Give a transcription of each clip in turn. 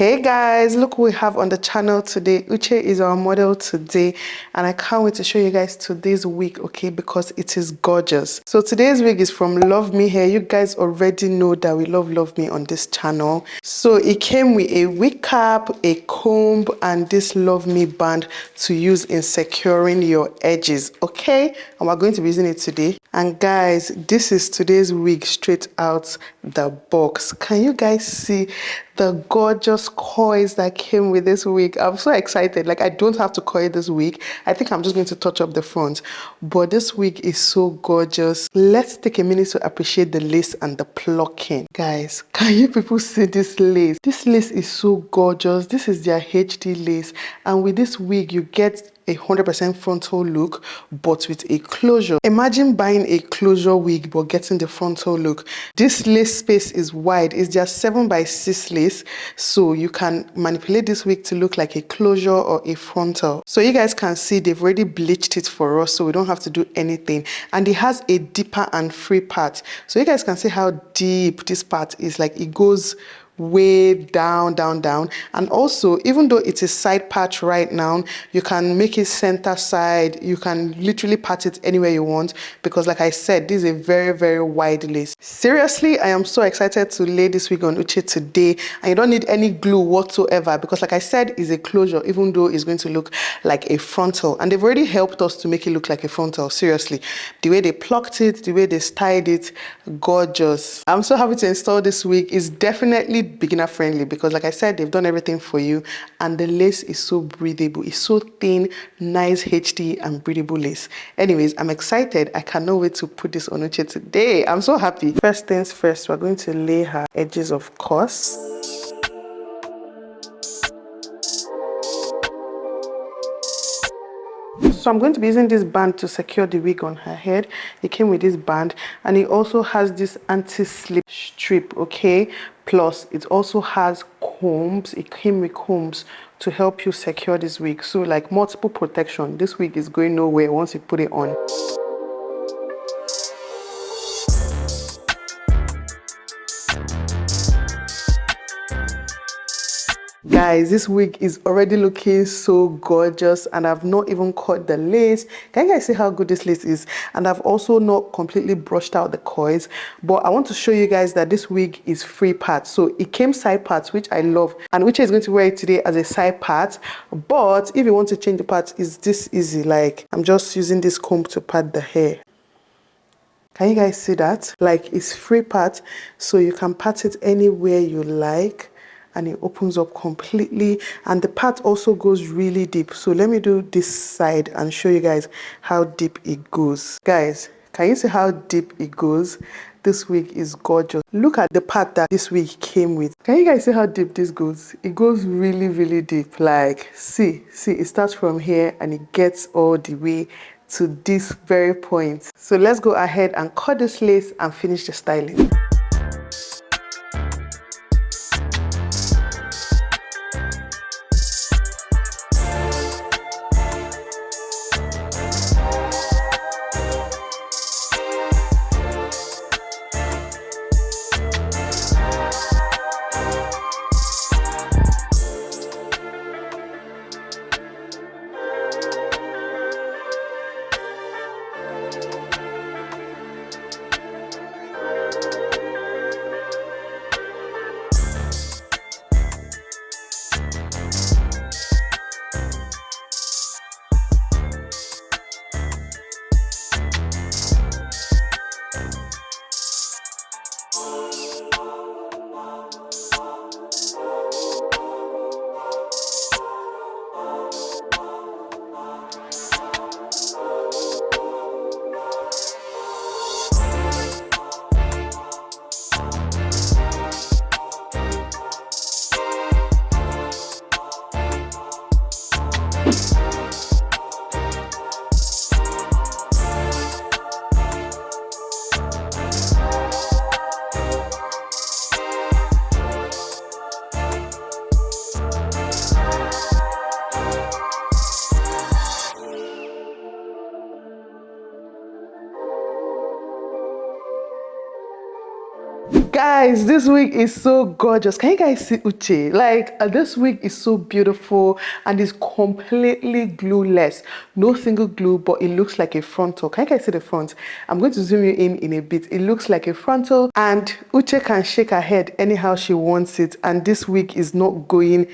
Hey guys, look who we have on the channel today. Uche is our model today, and I can't wait to show you guys today's wig, okay, because it is gorgeous. So today's wig is from Love Me Hair. You guys already know that we love me on this channel. So it came with a wig cap, a comb, and this Love Me band to use in securing your edges, okay? And we're going to be using it today. And guys, this is today's wig straight out the box. Can you guys see the gorgeous coils that came with this wig? I'm so excited. Like, I don't have to coil this wig. I think I'm just going to touch up the front. But this wig is so gorgeous. Let's take a minute to appreciate the lace and the plucking. Guys, can you people see this lace? This lace is so gorgeous. This is their HD lace. And with this wig, you get a 100% frontal look, but with a closure. Imagine buying a closure wig but getting the frontal look. This lace space is wide. It's just 7x6 lace, so you can manipulate this wig to look like a closure or a frontal. So you guys can see they've already bleached it for us, so we don't have to do anything. And it has a deeper and free part, so you guys can see how deep this part is. Like, it goes way down. And also, even though it's a side patch right now, you can make it center side. You can literally pat it anywhere you want, because like I said, this is a very wide lace. Seriously, I am so excited to lay this wig on Uche today, and you don't need any glue whatsoever, because like I said, it's a closure, even though it's going to look like a frontal. And they've already helped us to make it look like a frontal. Seriously, the way they plucked it, the way they styled it, gorgeous. I'm so happy to install this wig. It's definitely beginner friendly, because like I said, they've done everything for you, and the lace is so breathable. It's so thin, nice HD and breathable lace. Anyways, I'm excited. I cannot wait to put this on Uche today. I'm so happy. First things first, we're going to lay her edges, of course. So I'm going to be using this band to secure the wig on her head. It came with this band, and it also has this anti-slip strip, okay? Plus, it also has combs. It came with combs to help you secure this wig. So like, multiple protection. This wig is going nowhere once you put it on. Guys, this wig is already looking so gorgeous, and I've not even cut the lace. Can you guys see how good this lace is? And I've also not completely brushed out the coils, but I want to show you guys that this wig is free parts. So it came side parts, which I love, and which is going to wear it today as a side part. But if you want to change the parts, it's this easy. Like, I'm just using this comb to part the hair. Can you guys see that? Like, it's free part, so you can part it anywhere you like, and it opens up completely. And the part also goes really deep. So let me do this side and show you guys how deep it goes. Guys, can you see how deep it goes? This wig is gorgeous. Look at the part that this wig came with. Can you guys see how deep this goes? It goes really deep. Like, see, it starts from here and it gets all the way to this very point. So let's go ahead and cut this lace and finish the styling. guys, this wig is so gorgeous. Can you guys see Uche? Like, this wig is so beautiful and is completely glueless. No single glue, but it looks like a frontal. Can you guys see the front? I'm going to zoom you in a bit. It looks like a frontal, and Uche can shake her head anyhow she wants it, and this wig is not going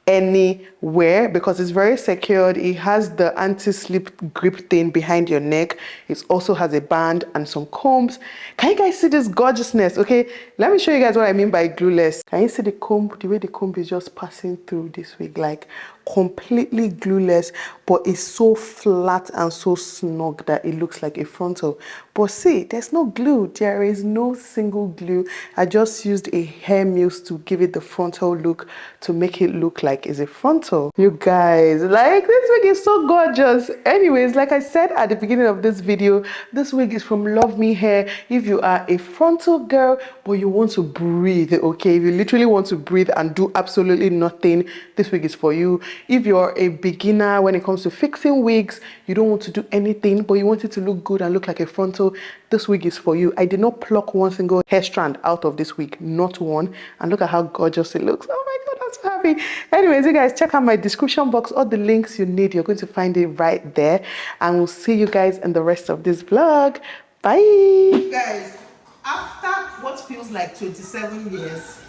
anywhere because it's very secured. It has the anti-slip grip thing behind your neck. It also has a band and some combs. Can you guys see this gorgeousness? Okay, let me show you guys what I mean by glueless. Can you see the comb? The way the comb is just passing through this wig, like completely glueless, but it's so flat and so snug that it looks like a frontal. But see, there's no glue. There is no single glue. I just used a hair mousse to give it the frontal look, to make it look like it's a frontal. You guys, like, this wig is so gorgeous. Anyways, like I said at the beginning of this video, this wig is from Love Me Hair. If you are a frontal girl but you want to breathe, okay, if you literally want to breathe and do absolutely nothing, this wig is for you. If you're a beginner when it comes to fixing wigs, you don't want to do anything but you want it to look good and look like a frontal, this wig is for you. I did not pluck one single hair strand out of this wig, not one, and look at how gorgeous it looks. Oh my god, I'm so happy. Anyways, you guys, check out my description box. All the links you need, you're going to find it right there, and we'll see you guys in the rest of this vlog. Bye guys. After what feels like 27 years,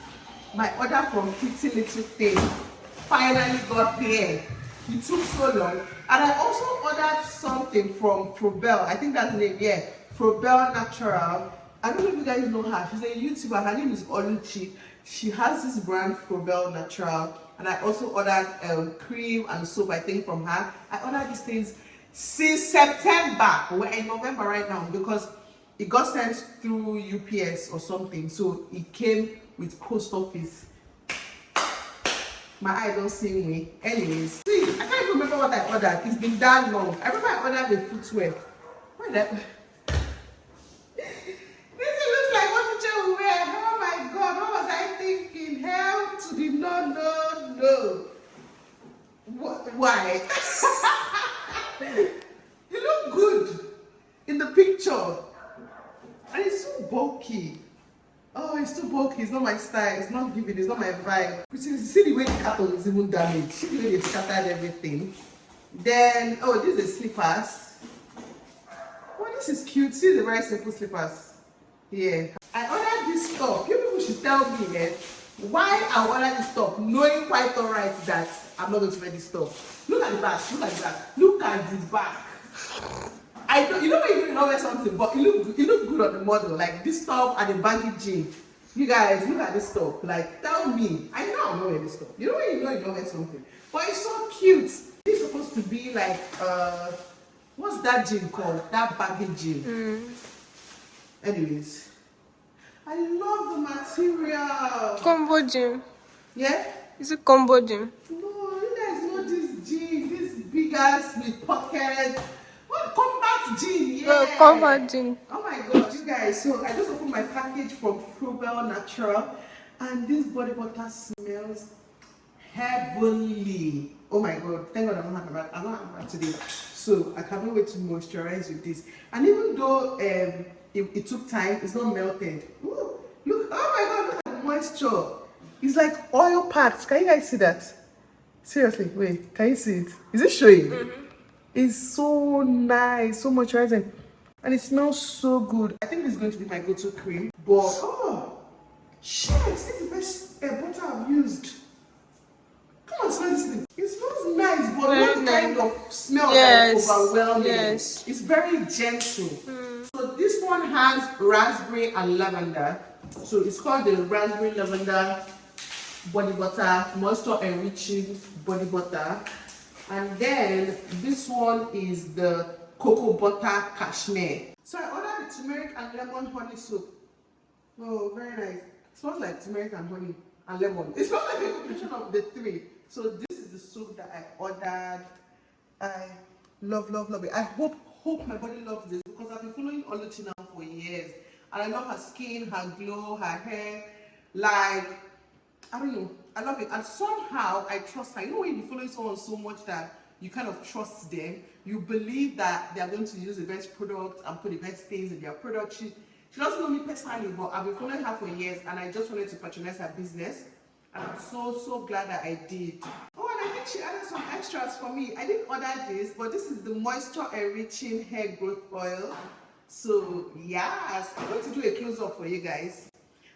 my order from Pretty Little Thing finally got here. It took so long. And I also ordered something from Frobel. I think that's the name, yeah. Frobel Natural. I don't know if you guys know her. She's a YouTuber. Her name is Oluchi. She has this brand, Frobel Natural. And I also ordered cream and soap, I think, from her. I ordered these things since September. We're in November right now because it got sent through UPS or something. So it came with post office. My eye don't see me. Anyways, see, I can't even remember what I ordered. It's been that long. I remember I ordered the footwear. Where that? This looks like what you will wear. Oh my god, what was I thinking? Hell to the no. What? Why? You look good in the picture. And it's so bulky. Oh, it's too bulky. It's not my style. It's not giving. It's not my vibe. See the way the carton is even damaged. See the way they scattered everything. Then, oh, this is slippers. Oh, this is cute. See the very simple slippers. Yeah. I ordered this top. You people should tell me why I ordered this top, knowing quite alright that I'm not going to wear this top. Look at the back. Look at the back. Look at the back. I don't, you know when you don't wear something, but you look good on the model, like this top and the baggy jean. You guys, look at this top. Like, tell me. I know I'm not wearing this top. You know when you know you don't wear something, but it's so cute. This is supposed to be like what's that jean called? That baggy jean. Anyways, I love the material. Combo jean. Yeah. Is it combo jean? No, you guys know this jean, this big ass with pockets. What combat jean? Yeah. Combat jean. Oh my god, you guys. So I just opened my package from Frobel Natural, and this body butter smells heavenly. Oh my god, thank god I'm not having that today. So I cannot wait to moisturize with this. And even though it took time, it's not melted. Ooh, look, oh my god, look at the moisture. It's like oil packed. Can you guys see that? Seriously, wait, can you see it? Is it showing? It's so nice, so moisturizing, and it smells so good. I think this is going to be my go-to cream. But oh shit, this is the best butter I've used. Come on, smell this thing. It smells nice, but very not the nice. kind of smell Yes. that's overwhelming. Yes. It's very gentle. So this one has raspberry and lavender. So it's called the raspberry lavender body butter, moisture enriching body butter. And then this one is the cocoa butter cashmere. So I ordered the turmeric and lemon honey soap. Oh, very nice. It smells like turmeric and honey and lemon. It smells like a combination of the three. So this is the soap that I ordered. I love it. I hope my body loves this because I've been following Oluchi now for years. And I love her skin, her glow, her hair. Like, I don't know, I love it. And somehow I trust her. You know when you're following someone so much that you kind of trust them, you believe that they are going to use the best product and put the best things in their product. She doesn't know me personally, but I've been following her for years, and I just wanted to patronize her business. And I'm so glad that I did. Oh, and I think she added some extras for me. I didn't order this, but this is the moisture enriching hair growth oil. So yes, I'm going to do a close-up for you guys.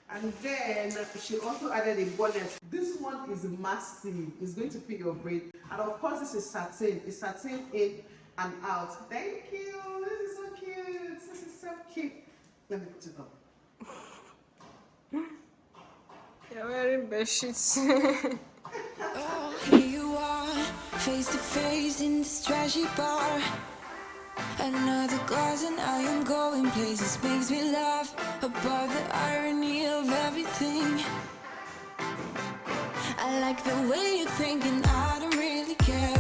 And then she also added a bonnet. This one is massive. It's going to fit your braid. And of course, this is satin. It's satin in and out. Thank you. This is so cute. This is so cute. Let me put it up. You're wearing bed sheets. Oh, here you are, face to face in this trashy bar. Another glass and I am going places. Makes me laugh about the irony of everything. I like the way you're thinking, I don't really care.